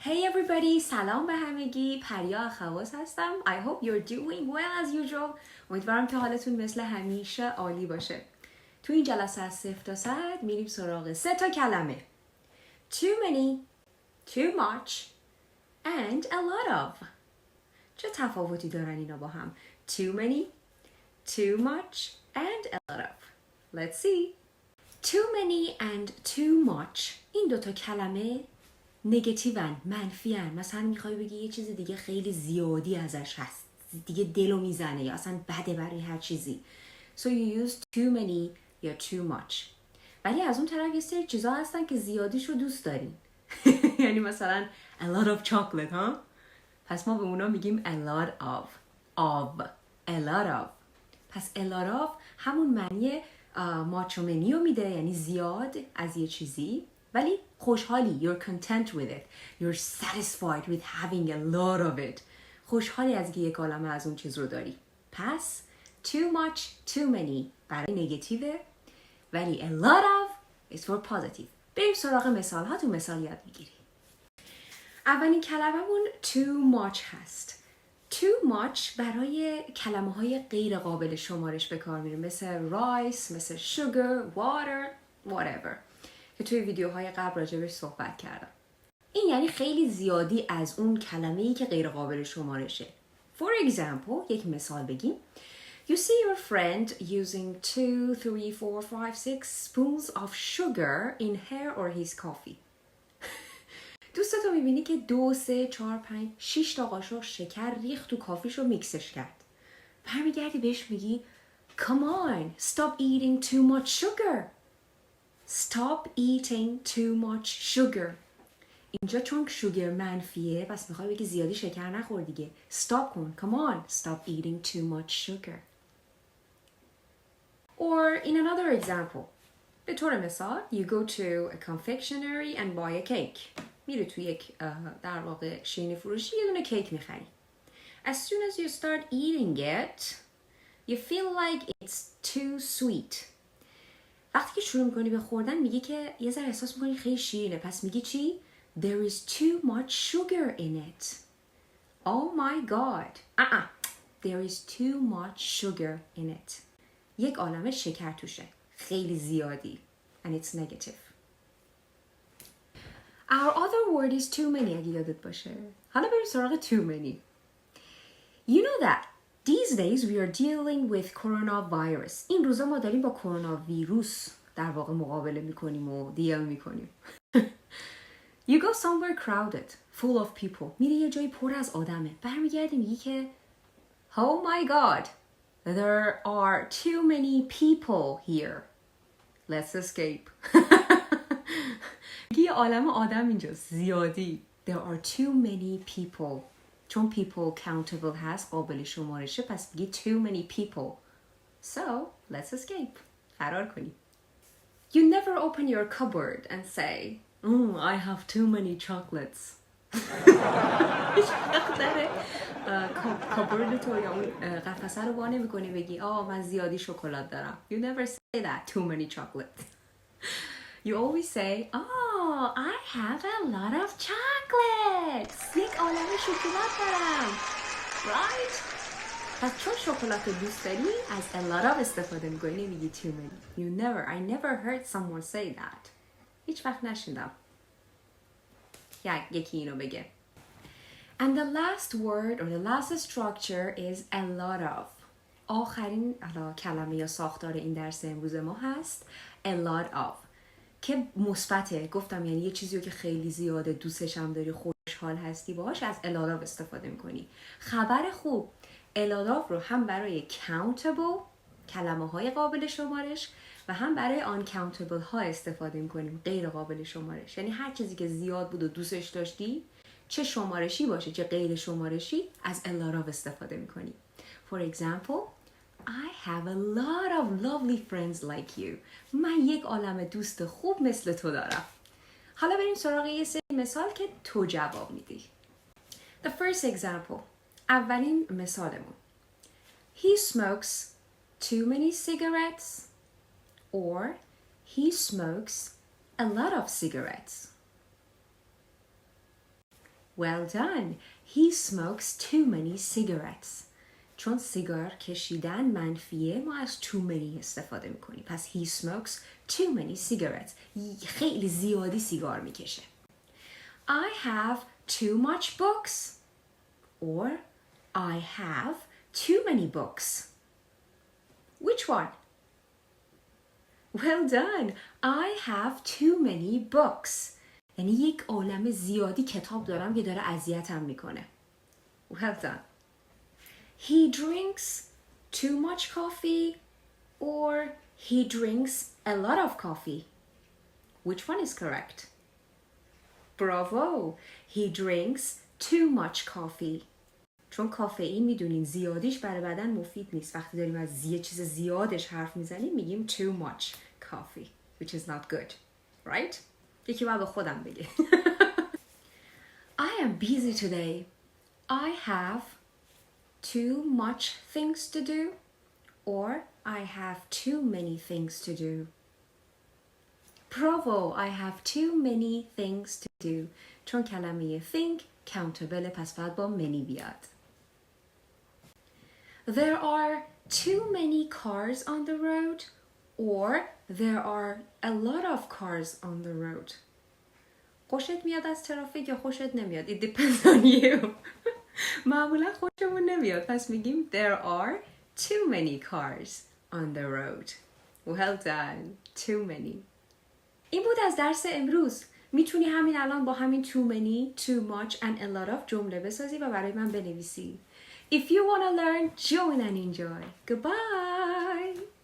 Hey everybody, سلام به همگی. پریا خواص هستم. I hope you're doing well as usual. امیدوارم که حالتون مثل همیشه عالی باشه. تو این جلسه از 0 تا 100 میریم سراغ 3 تا کلمه. Too many, too much, and a lot of. چه تفاوتی دارن اینا با هم؟ Too many, too much, and a lot of. Let's see. Too many and too much. این دوتا کلمه نگتیون، منفیان. مثلا میخوای بگی یه چیز دیگه خیلی زیادی ازش هست، دیگه دلو میزنه یا اصلا بده برای هر چیزی. So you use too many یا too much. ولی از اون طرف یه سری چیزا هستن که زیادیش رو دوست دارین. یعنی مثلا a lot of chocolate ها. پس ما به اونا میگیم a lot of. A lot of. پس a lot of همون معنی much و many رو میده، یعنی زیاد از یه چیزی ولی خوشحالی. You're content with it. You're satisfied with having a lot of it. خوشحالی از که یک عالمه از اون چیز رو داری. پس too much, too many برای نگتیوه ولی a lot of is for positive. بریم سراغ مثال ها. تو مثال یاد میگیری. اولین کلمه‌مون too much هست. Too much برای کلمه های غیر قابل شمارش به کار میره، مثل rice، مثل sugar، water، whatever که توی ویدیوهای قبل راجبش صحبت کردم. این یعنی خیلی زیادی از اون کلمه‌ای که غیر قابل شمارشه. For example، یک مثال بگیم. You see your friend using 2, 3, 4, 5, 6 spoons of sugar in her or his coffee. دوستتو میبینی که 2, 3, 4, 5, 6 تا قاشق شکر ریخت تو کافیش رو میکسش کرد. برمیگردی بهش میگی Come on, stop eating too much sugar. Stop eating too much sugar. اینجا چون شوگر منفیه پس میخوای بگی زیادی شکر نخور دیگه. Stop کن. Come on, stop eating too much sugar. Or in another example. به طور مثال, you go to a confectionery and buy a cake. میره تو یک در واقع شیرینی فروشی یه دونه کیک میخری. As soon as you start eating it, you feel like it's too sweet. وقتی که شروع میکنی به خوردن میگی که یه ذره احساس میکنی خیلی شیرینه. پس میگی چی؟ There is too much sugar in it. Oh my god. There is too much sugar in it. یک عالمه شکر توشه. خیلی زیادی. And it's negative. Our other word is too many اگه یادت باشه. حالا بریم سراغ too many. You know that these days we are dealing with coronavirus. این روزا ما داریم با کرونا ویروس در واقع مقابله میکنیم و دیل میکنیم. You go somewhere crowded, full of people. میری یه جایی پر از آدمه. برمیگردی میگی که Oh my god, there are too many people here. Let's escape. یه عالمه آدم اینجاست. زیادی. There are too many people. چون people countable هست قابل شمارشه پس بگی too many people. So, let's escape. فرار کنی. You never open your cupboard and say, I have too many chocolates. هیچ وقت داره کابورد تو یا اون قفسه رو وانه میکنی بگی من زیادی شکلات دارم. You never say that, too many chocolates. You always say, I have a lot of chocolates. یک عالمه شکلات دارم. Right? پس چون شکلات رو دوست داری از a lot of استفاده میکنی نمیگی too many. I never heard someone say that. هیچ وقت نشنیدم یکی اینو بگه. And the last word or the last structure is a lot of. آخرین کلمه یا ساختار این درس امروز ما هست a lot of که مثبته. گفتم یعنی یه چیزی رو که خیلی زیاده دوستش هم داری خوشحال هستی باهاش از a lot of استفاده میکنی. خبر خوب a lot of رو هم برای countable کلمه های قابل شمارش و هم برای uncountable ها استفاده میکنیم، غیر قابل شمارش. یعنی هر چیزی که زیاد بود و دوستش داشتی چه شمارشی باشه چه غیر شمارشی از a lot of استفاده میکنی. For example, I have a lot of lovely friends like you. من یک عالمه دوست خوب مثل تو دارم. حالا بریم سراغ یه سری مثال که تو جواب میدی. The first example. اولین مثالمون. He smokes too many cigarettes or he smokes a lot of cigarettes. Well done. He smokes too many cigarettes. چون سیگار کشیدن منفیه ما از too many استفاده میکنیم. پس he smokes too many cigarettes. خیلی زیادی سیگار میکشه. I have too much books. Or I have too many books. Which one? Well done. I have too many books. یعنی یک عالمه زیادی کتاب دارم که داره اذیتم میکنه. Well done. He drinks too much coffee or he drinks a lot of coffee. Which one is correct? Bravo. He drinks too much coffee. چون کافئین میدونین زیادیش برای بدن مفید نیست. وقتی داریم از چیز زیادش حرف میزنیم میگیم too much coffee, which is not good. Right? یکی باید به خودم بگه. I am busy today. I have too much things to do or I have too many things to do. Bravo, I have too many things to do. چون کلمه think countable پس باید با many بیاد. There are too many cars on the road or there are a lot of cars on the road. خوشت میاد از ترافیک یا خوشت نمیاد؟ It depends on you. معمولا خوشمون نمیاد پس میگیم there are too many cars on the road. Well done. Too many. این بود از درس امروز. میتونی همین الان با همین too many, too much and a lot of جمله بسازی و برای من بنویسی. If you want to learn, join and enjoy. Goodbye.